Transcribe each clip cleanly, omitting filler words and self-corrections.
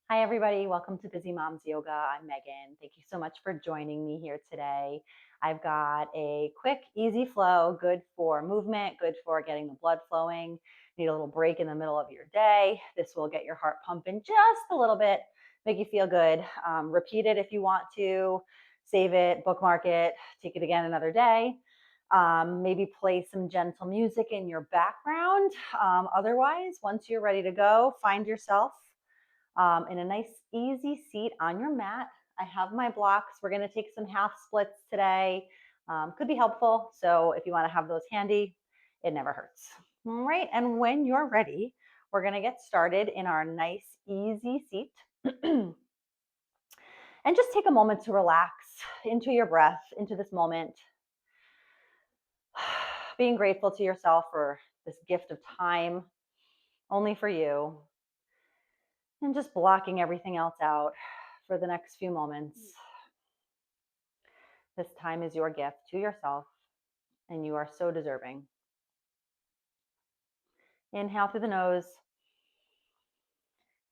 Hi, everybody. Welcome to Busy Moms Yoga. I'm Megan. Thank you so much for joining me here today. I've got a quick, easy flow, good for movement, good for getting the blood flowing. Need a little break in the middle of your day. This will get your heart pumping just a little bit, make you feel good. Repeat it if you want to, save it, bookmark it, take it again another day. Maybe play some gentle music in your background. Otherwise, once you're ready to go, find yourself in a nice easy seat on your mat. I have my blocks. We're going to take some half splits today. Could be helpful. So if you want to have those handy, it never hurts. All right. And when you're ready, we're going to get started in our nice easy seat. And just take a moment to relax into your breath, into this moment. Being grateful to yourself for this gift of time only for you. And just blocking everything else out for the next few moments. This time is your gift to yourself, and you are so deserving. Inhale through the nose,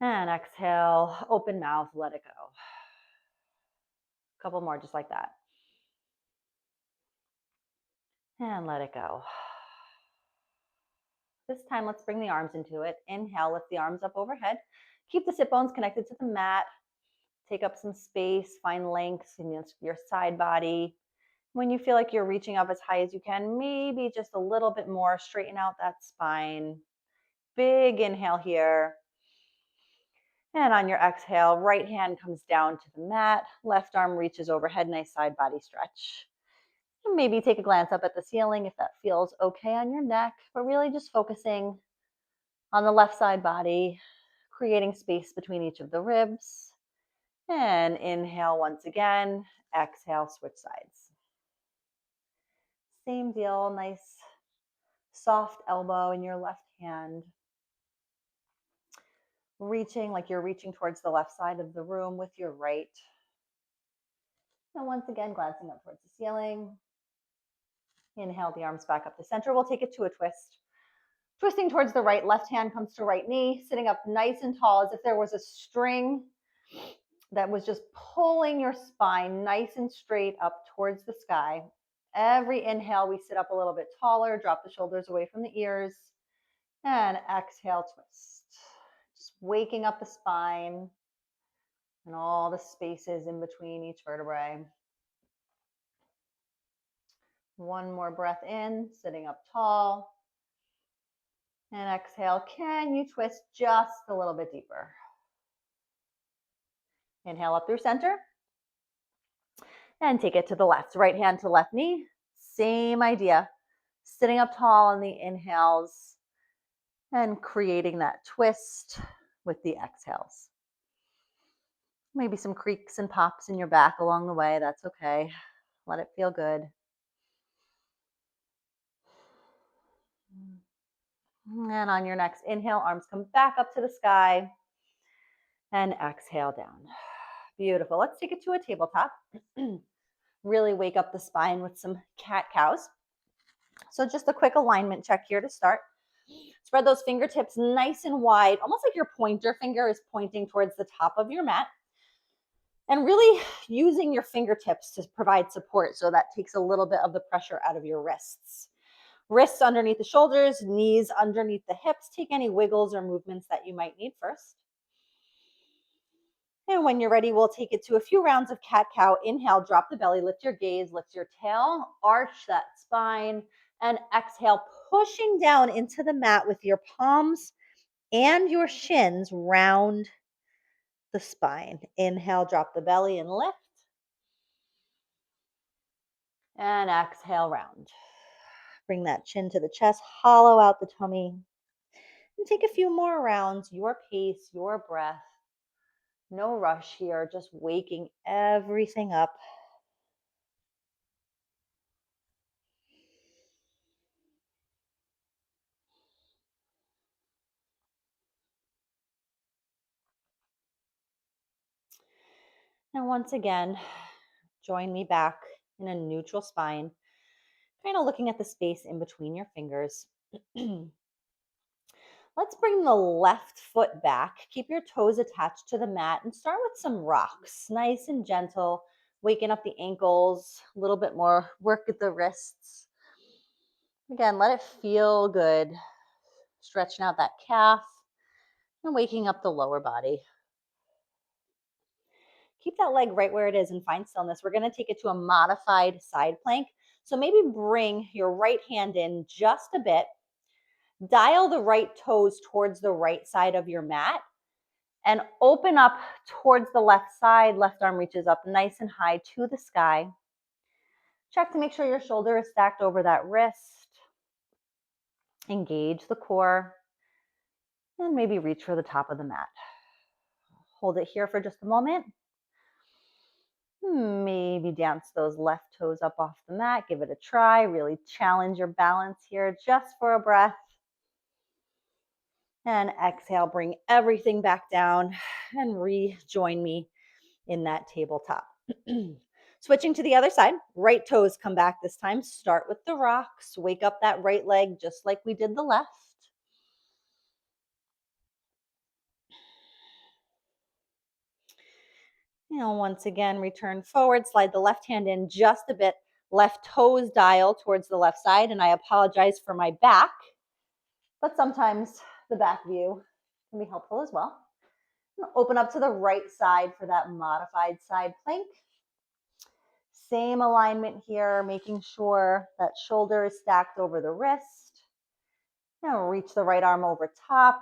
and exhale, open mouth, let it go. A couple more just like that. And let it go. This time, let's bring the arms into it. Inhale, lift the arms up overhead. Keep the sit bones connected to the mat. Take up some space, find length in your side body. When you feel like you're reaching up as high as you can, maybe just a little bit more, straighten out that spine. Big inhale here. And on your exhale, right hand comes down to the mat, left arm reaches overhead, nice side body stretch. And maybe take a glance up at the ceiling if that feels okay on your neck, but really just focusing on the left side body, creating space between each of the ribs. And inhale once again, exhale, switch sides. Same deal, nice soft elbow in your left hand. Reaching like you're reaching towards the left side of the room with your right. And once again, glancing up towards the ceiling. Inhale the arms back up to center. We'll take it to a twist. Twisting towards the right, left hand comes to right knee, sitting up nice and tall as if there was a string that was just pulling your spine nice and straight up towards the sky. Every inhale, we sit up a little bit taller, drop the shoulders away from the ears, and exhale, twist. Just waking up the spine and all the spaces in between each vertebrae. One more breath in, sitting up tall. And exhale, can you twist just a little bit deeper? Inhale up through center. And take it to the left. Right hand to left knee. Same idea. Sitting up tall on the inhales and creating that twist with the exhales. Maybe some creaks and pops in your back along the way. That's okay. Let it feel good. And on your next inhale, arms come back up to the sky and exhale down. Beautiful. Let's take it to a tabletop. Really wake up the spine with some cat cows. So just a quick alignment check here to start. Spread those fingertips nice and wide, almost like your pointer finger is pointing towards the top of your mat. And really using your fingertips to provide support, so that takes a little bit of the pressure out of your wrists. Wrists underneath the shoulders, knees underneath the hips. Take any wiggles or movements that you might need first. And when you're ready, we'll take it to a few rounds of cat-cow. Inhale, drop the belly, lift your gaze, lift your tail, arch that spine, and exhale, pushing down into the mat with your palms and your shins round the spine. Inhale, drop the belly and lift. And exhale, round. Bring that chin to the chest, hollow out the tummy. And take a few more rounds, your pace, your breath. No rush here, just waking everything up. And once again, join me back in a neutral spine, kind of looking at the space in between your fingers. Let's bring the left foot back. Keep your toes attached to the mat and start with some rocks, nice and gentle, waking up the ankles a little bit more, work at the wrists. Again, let it feel good, stretching out that calf and waking up the lower body. Keep that leg right where it is and find stillness. We're going to take it to a modified side plank. So maybe bring your right hand in just a bit. Dial the right toes towards the right side of your mat and open up towards the left side. Left arm reaches up nice and high to the sky. Check to make sure your shoulder is stacked over that wrist. Engage the core and maybe reach for the top of the mat. Hold it here for just a moment. Maybe dance those left toes up off the mat. Give it a try. Really challenge your balance here just for a breath. And exhale, bring everything back down and rejoin me in that tabletop. Switching to the other side, right toes come back this time. Start with the rocks. Wake up that right leg just like we did the left. Once again, return forward, slide the left hand in just a bit. Left toes dial towards the left side, and I apologize for my back, but sometimes the back view can be helpful as well. Open up to the right side for that modified side plank. Same alignment here, making sure that shoulder is stacked over the wrist. Now reach the right arm over top.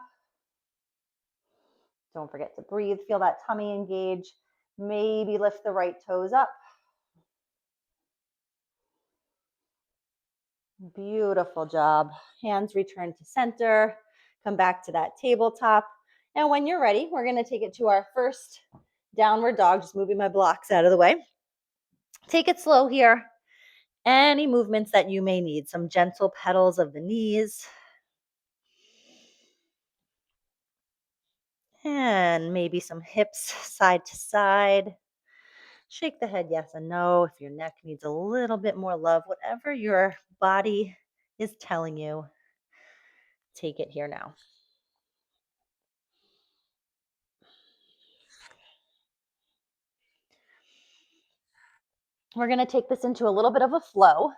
Don't forget to breathe. Feel that tummy engage. Maybe lift the right toes up. Beautiful job. Hands return to center. Come back to that tabletop. And when you're ready, we're going to take it to our first downward dog. Just moving my blocks out of the way. Take it slow here. Any movements that you may need. Some gentle pedals of the knees. And maybe some hips side to side. Shake the head yes and no if your neck needs a little bit more love. Whatever your body is telling you, take it here now. We're going to take this into a little bit of a flow.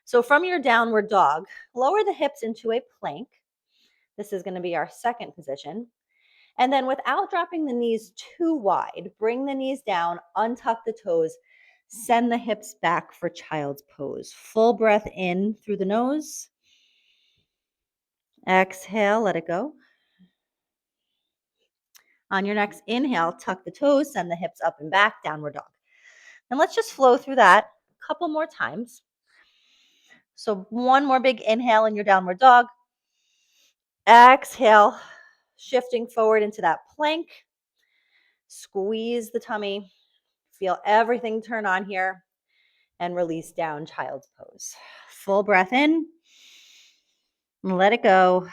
So from your downward dog, lower the hips into a plank. This is going to be our second position. And then without dropping the knees too wide, bring the knees down, untuck the toes, send the hips back for child's pose. Full breath in through the nose. Exhale, let it go. On your next inhale, tuck the toes, send the hips up and back, downward dog. And let's just flow through that a couple more times. So one more big inhale in your downward dog. Exhale, shifting forward into that plank. Squeeze the tummy. Feel everything turn on here. And release down, child's pose. Full breath in. Let it go.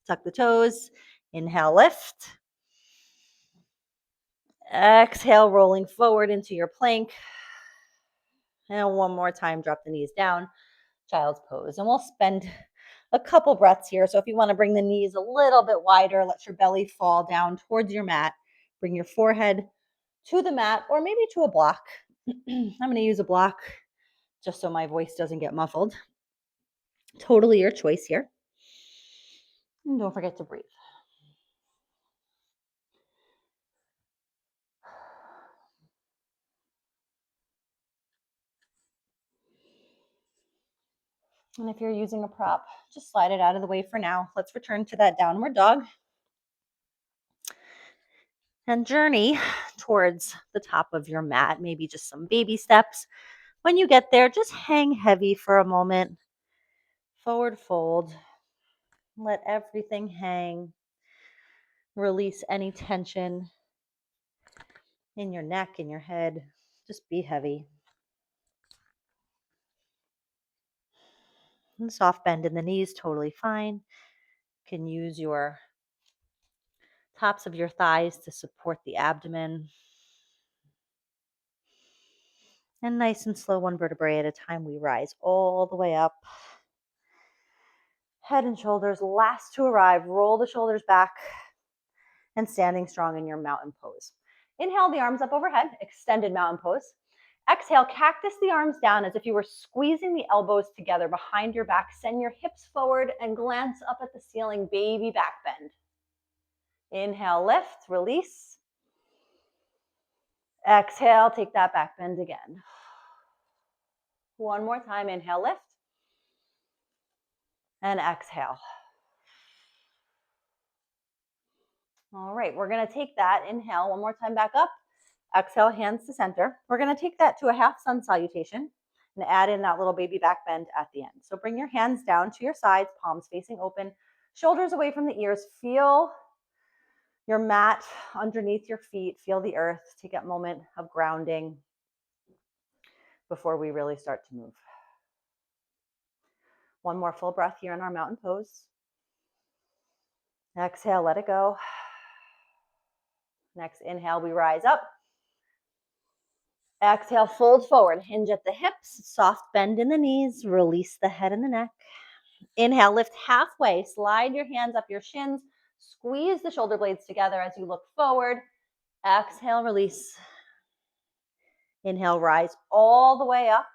Tuck the toes. Inhale, lift. Exhale, rolling forward into your plank. And one more time, drop the knees down, child's pose. And we'll spend a couple breaths here. So if you want to bring the knees a little bit wider, let your belly fall down towards your mat. Bring your forehead to the mat or maybe to a block. I'm going to use a block just so my voice doesn't get muffled. Totally your choice here. And don't forget to breathe. And if you're using a prop, just slide it out of the way for now. Let's return to that downward dog and journey towards the top of your mat, maybe just some baby steps. When you get there, just hang heavy for a moment. Forward fold. Let everything hang. Release any tension in your neck, in your head. Just be heavy. And soft bend in the knees, totally fine. You can use your tops of your thighs to support the abdomen. And nice and slow, one vertebrae at a time, we rise all the way up. Head and shoulders last to arrive. Roll the shoulders back and standing strong in your mountain pose. Inhale the arms up overhead, extended mountain pose. Exhale, cactus the arms down as if you were squeezing the elbows together behind your back. Send your hips forward and glance up at the ceiling, baby back bend. Inhale, lift, release. Exhale, take that back bend again. One more time, inhale, lift. And exhale. All right, we're gonna take that, inhale, one more time back up. Exhale, hands to center. We're gonna take that to a half sun salutation and add in that little baby back bend at the end. So bring your hands down to your sides, palms facing open, shoulders away from the ears. Feel your mat underneath your feet. Feel the earth. Take a moment of grounding before we really start to move. One more full breath here in our mountain pose. Exhale, let it go. Next inhale, we rise up. Exhale, fold forward, hinge at the hips, soft bend in the knees, release the head and the neck. Inhale, lift halfway, slide your hands up your shins, squeeze the shoulder blades together as you look forward. Exhale, release. Inhale, rise all the way up,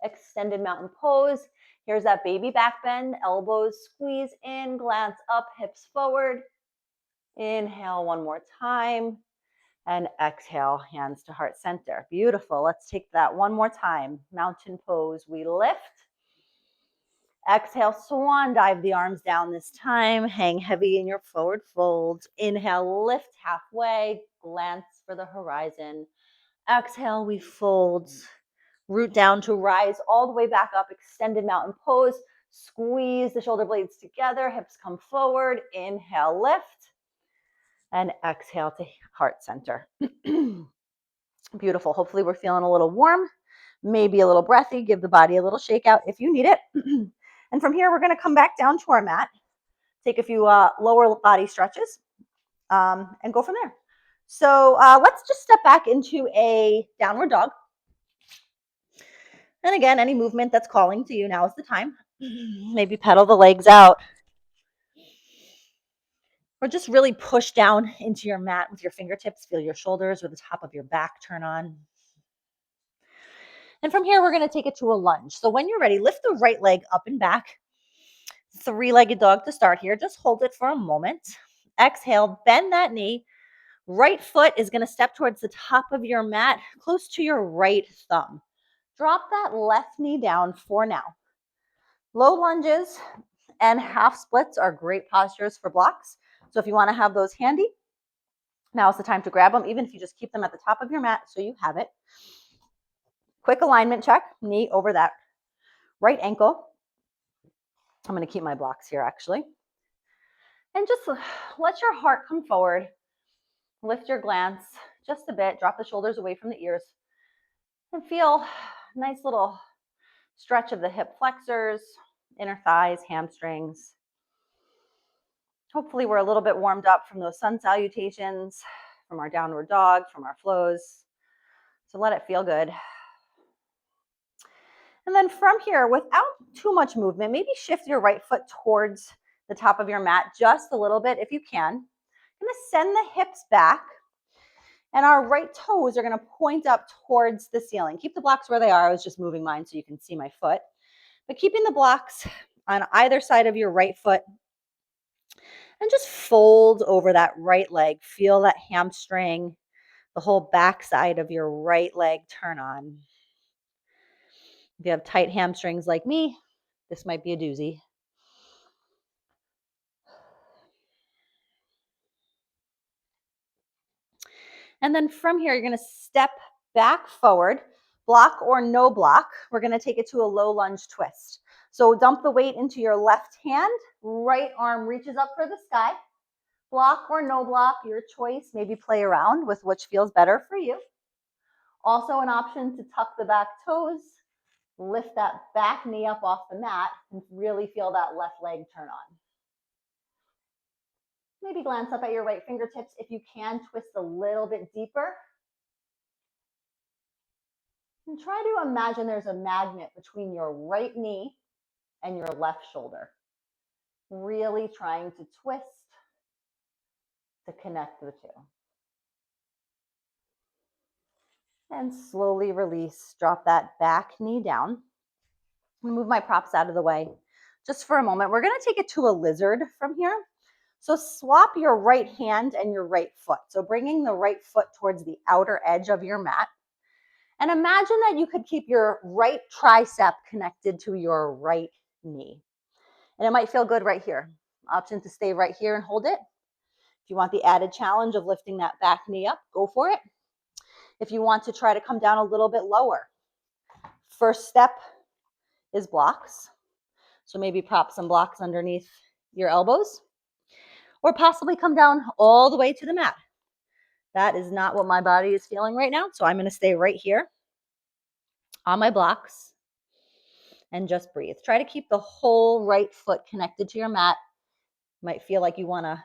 extended mountain pose. Here's that baby back bend, elbows squeeze in, glance up, hips forward. Inhale one more time. And exhale, hands to heart center. Beautiful. Let's take that one more time. Mountain pose. We lift. Exhale, swan dive the arms down this time. Hang heavy in your forward fold. Inhale, lift halfway. Glance for the horizon. Exhale, we fold. Root down to rise all the way back up. Extended mountain pose. Squeeze the shoulder blades together. Hips come forward. Inhale, lift. And exhale to heart center. Beautiful. Hopefully we're feeling a little warm, maybe a little breathy. Give the body a little shake out if you need it. And from here, we're going to come back down to our mat, take a few lower body stretches, and go from there. So let's just step back into a downward dog. And again, any movement that's calling to you, now is the time. Maybe pedal the legs out. Or just really push down into your mat with your fingertips. Feel your shoulders or the top of your back turn on. And from here, we're going to take it to a lunge. So when you're ready, lift the right leg up and back. Three-legged dog to start here. Just hold it for a moment. Exhale, bend that knee. Right foot is going to step towards the top of your mat, close to your right thumb. Drop that left knee down for now. Low lunges and half splits are great postures for blocks. So if you want to have those handy, now is the time to grab them, even if you just keep them at the top of your mat so you have it. Quick alignment check, knee over that right ankle. I'm going to keep my blocks here actually. And just let your heart come forward. Lift your glance just a bit. Drop the shoulders away from the ears. And feel a nice little stretch of the hip flexors, inner thighs, hamstrings. Hopefully we're a little bit warmed up from those sun salutations, from our downward dog, from our flows. So let it feel good. And then from here, without too much movement, maybe shift your right foot towards the top of your mat just a little bit if you can. I'm going to send the hips back. And our right toes are going to point up towards the ceiling. Keep the blocks where they are. I was just moving mine so you can see my foot. But keeping the blocks on either side of your right foot. And just fold over that right leg. Feel that hamstring, the whole back side of your right leg turn on. If you have tight hamstrings like me, this might be a doozy. And then from here, you're going to step back forward, block or no block. We're going to take it to a low lunge twist. So dump the weight into your left hand, right arm reaches up for the sky. Block or no block, your choice. Maybe play around with which feels better for you. Also an option to tuck the back toes, lift that back knee up off the mat, and really feel that left leg turn on. Maybe glance up at your right fingertips. If you can, twist a little bit deeper. And try to imagine there's a magnet between your right knee and your left shoulder. Really trying to twist to connect the two. And slowly release, drop that back knee down. Move my props out of the way just for a moment. We're gonna take it to a lizard from here. So swap your right hand and your right foot. So bringing the right foot towards the outer edge of your mat. And imagine that you could keep your right tricep connected to your right knee. And it might feel good right here. Option to stay right here and hold it. If you want the added challenge of lifting that back knee up, go for it. If you want to try to come down a little bit lower, first step is blocks. So maybe prop some blocks underneath your elbows, or possibly come down all the way to the mat. That is not what my body is feeling right now. So I'm going to stay right here on my blocks and just breathe. Try to keep the whole right foot connected to your mat. You might feel like you want to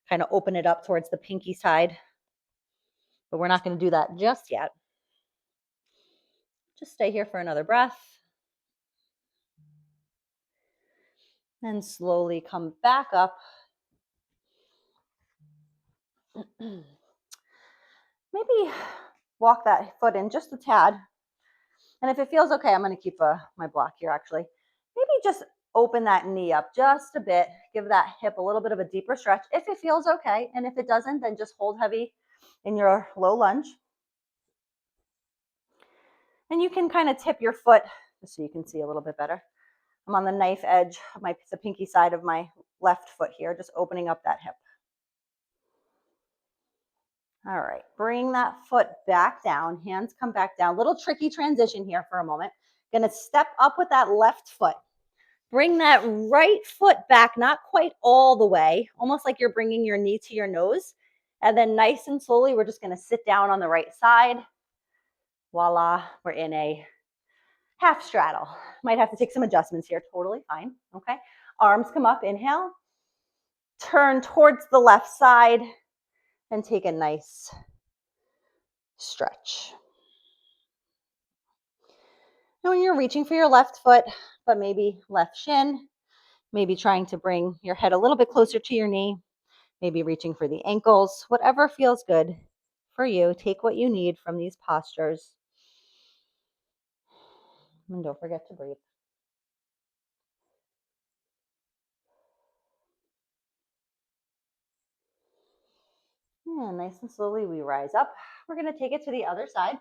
kind of open it up towards the pinky side, but we're not going to do that just yet. Just stay here for another breath. And slowly come back up. Maybe walk that foot in just a tad. And if it feels okay, I'm going to keep my block here actually. Maybe just open that knee up just a bit. Give that hip a little bit of a deeper stretch if it feels okay. And if it doesn't, then just hold heavy in your low lunge. And you can kind of tip your foot just so you can see a little bit better. I'm on the knife edge of the pinky side of my left foot here, just opening up that hip. All right, bring that foot back down. Hands come back down. Little tricky transition here for a moment. Gonna step up with that left foot. Bring that right foot back, not quite all the way, almost like you're bringing your knee to your nose. And then nice and slowly, we're just gonna sit down on the right side. Voila, we're in a half straddle. Might have to take some adjustments here, totally fine, okay? Arms come up, inhale. Turn towards the left side and take a nice stretch. Now when you're reaching for your left foot, but maybe left shin, maybe trying to bring your head a little bit closer to your knee, maybe reaching for the ankles, whatever feels good for you. Take what you need from these postures. And don't forget to breathe. And nice and slowly we rise up. We're going to take it to the other side.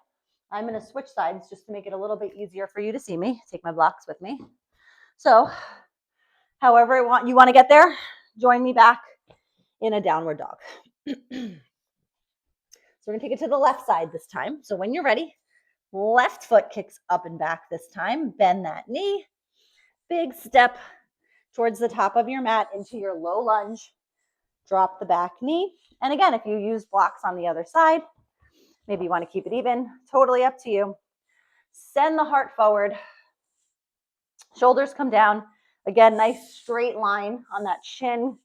I'm going to switch sides just to make it a little bit easier for you to see me. Take my blocks with me. So however you want to get there, join me back in a downward dog. So we're going to take it to the left side this time. So when you're ready, left foot kicks up and back this time. Bend that knee. Big step towards the top of your mat into your low lunge. Drop the back knee. And again, if you use blocks on the other side, maybe you want to keep it even. Totally up to you. Send the heart forward. Shoulders come down. Again, nice straight line on that chin,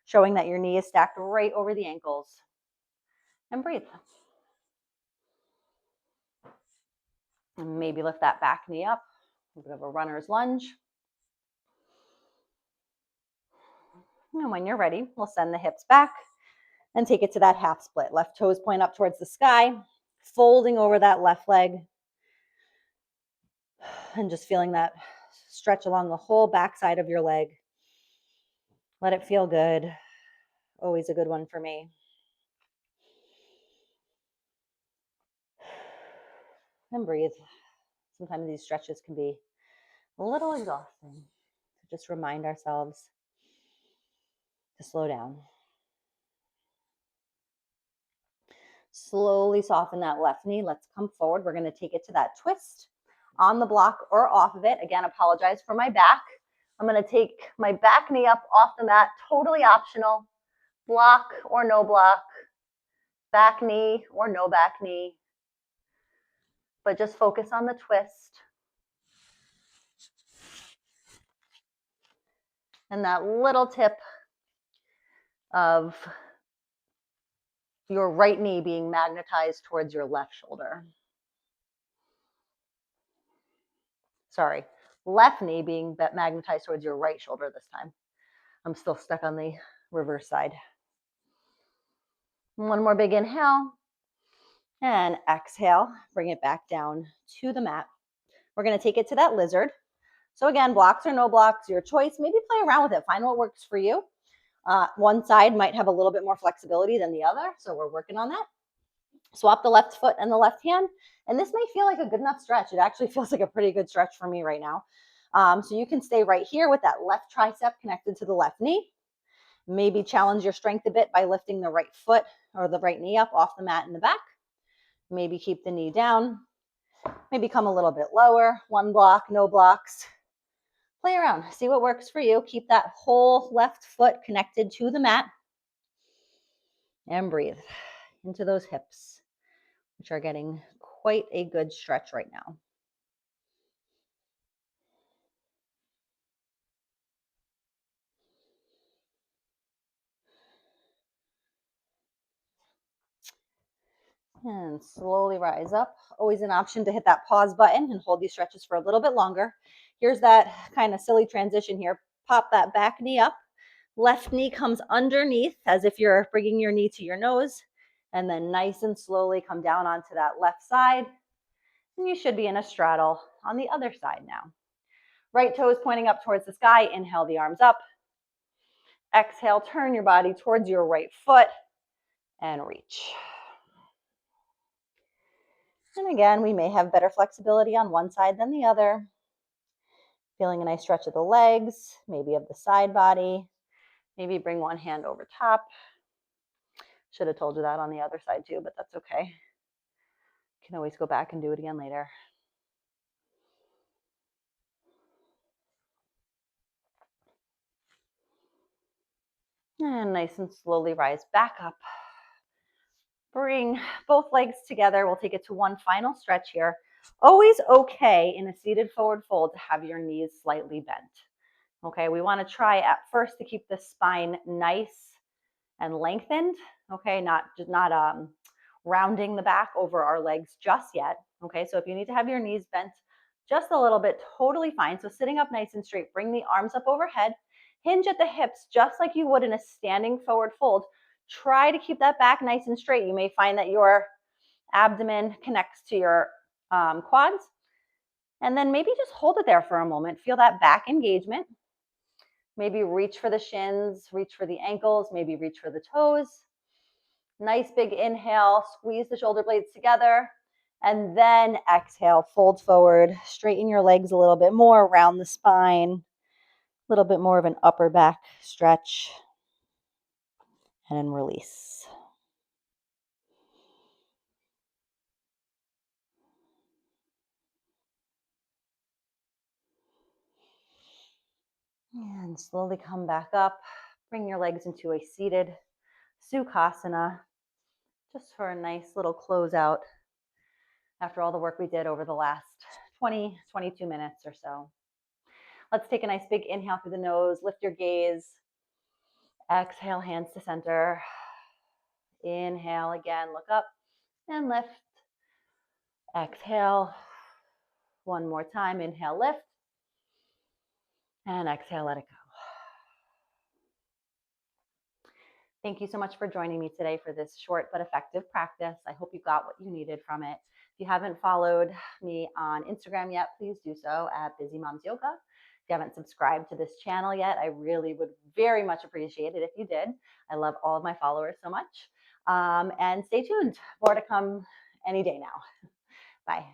showing that your knee is stacked right over the ankles. And breathe. And maybe lift that back knee up. A bit of a runner's lunge. And when you're ready, we'll send the hips back and take it to that half split. Left toes point up towards the sky, folding over that left leg. And just feeling that stretch along the whole backside of your leg. Let it feel good. Always a good one for me. And breathe. Sometimes these stretches can be a little exhausting. So just remind ourselves to slow down. Slowly soften that left knee. Let's come forward. We're going to take it to that twist on the block or off of it. Again, apologize for my back. I'm going to take my back knee up off the mat, totally optional. Block or no block, back knee or no back knee. But just focus on the twist. And that little tip of your right knee being magnetized towards your left shoulder. Sorry, left knee being magnetized towards your right shoulder this time. I'm still stuck on the reverse side. One more big inhale and exhale. Bring it back down to the mat. We're going to take it to that lizard. So again, blocks or no blocks, your choice. Maybe play around with it. Find what works for you. One side might have a little bit more flexibility than the other, so we're working on that. Swap the left foot and the left hand, and this may feel like a good enough stretch. It actually feels like a pretty good stretch for me right now. So you can stay right here with that left tricep connected to the left knee. Maybe challenge your strength a bit by lifting the right foot or the right knee up off the mat in the back. Maybe keep the knee down. Maybe come a little bit lower. One block, no blocks. Play around, see what works for you. Keep that whole left foot connected to the mat. And breathe into those hips, which are getting quite a good stretch right now. And slowly rise up. Always an option to hit that pause button and hold these stretches for a little bit longer. Here's that kind of silly transition here. Pop that back knee up. Left knee comes underneath as if you're bringing your knee to your nose. And then nice and slowly come down onto that left side. And you should be in a straddle on the other side now. Right toe is pointing up towards the sky. Inhale the arms up. Exhale, turn your body towards your right foot and reach. And again, we may have better flexibility on one side than the other. Feeling a nice stretch of the legs, maybe of the side body. Maybe bring one hand over top. Should have told you that on the other side too, but that's okay. Can always go back and do it again later. And nice and slowly rise back up. Bring both legs together. We'll take it to one final stretch here. Always okay in a seated forward fold to have your knees slightly bent. Okay, we want to try at first to keep the spine nice and lengthened. Okay, not rounding the back over our legs just yet. Okay, so if you need to have your knees bent just a little bit, totally fine. So sitting up nice and straight, bring the arms up overhead, hinge at the hips just like you would in a standing forward fold. Try to keep that back nice and straight. You may find that your abdomen connects to your quads. And then maybe just hold it there for a moment. Feel that back engagement. Maybe reach for the shins, reach for the ankles, maybe reach for the toes. Nice big inhale, squeeze the shoulder blades together. And then exhale, fold forward, straighten your legs a little bit more around the spine, a little bit more of an upper back stretch, and then release. And slowly come back up. Bring your legs into a seated Sukhasana, just for a nice little closeout after all the work we did over the last 20, 22 minutes or so. Let's take a nice big inhale through the nose, lift your gaze. Exhale, hands to center. Inhale again, look up and lift. Exhale. One more time, inhale, lift. And exhale, let it go. Thank you so much for joining me today for this short but effective practice. I hope you got what you needed from it. If you haven't followed me on Instagram yet, please do so at Busy Moms Yoga. If you haven't subscribed to this channel yet, I really would very much appreciate it if you did. I love all of my followers so much. And stay tuned. More to come any day now. Bye.